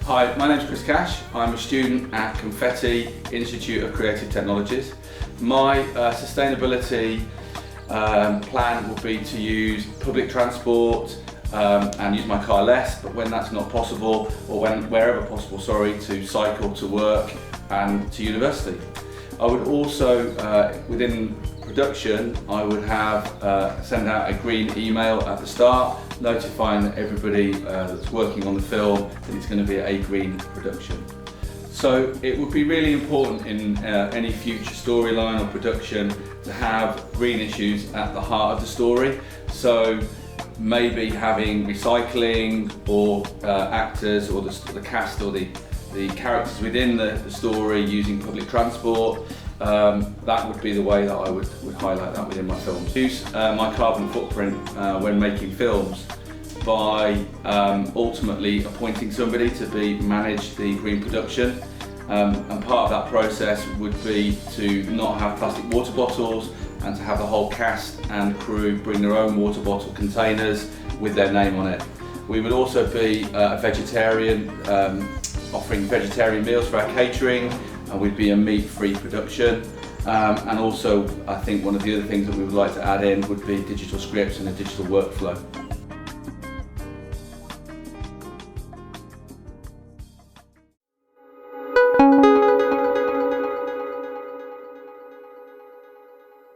Hi, my name is Chris Cash. I'm a student at Confetti Institute of Creative Technologies. My sustainability plan will be to use public transport and use my car less, but when that's not possible, or wherever possible, to cycle to work and to university. I would also, within production, I would have send out a green email at the start, notifying everybody that's working on the film that it's going to be a green production. So it would be really important in any future storyline or production to have green issues at the heart of the story. So maybe having recycling, or actors or the cast or the characters within the story using public transport. That would be the way that I would highlight that within my films. Use my carbon footprint when making films by ultimately appointing somebody to manage the green production. And part of that process would be to not have plastic water bottles, and to have the whole cast and crew bring their own water bottle containers with their name on it. We would also be a vegetarian, offering vegetarian meals for our catering, and we'd be a meat-free production. And also, I think one of the other things that we would like to add in would be digital scripts and a digital workflow.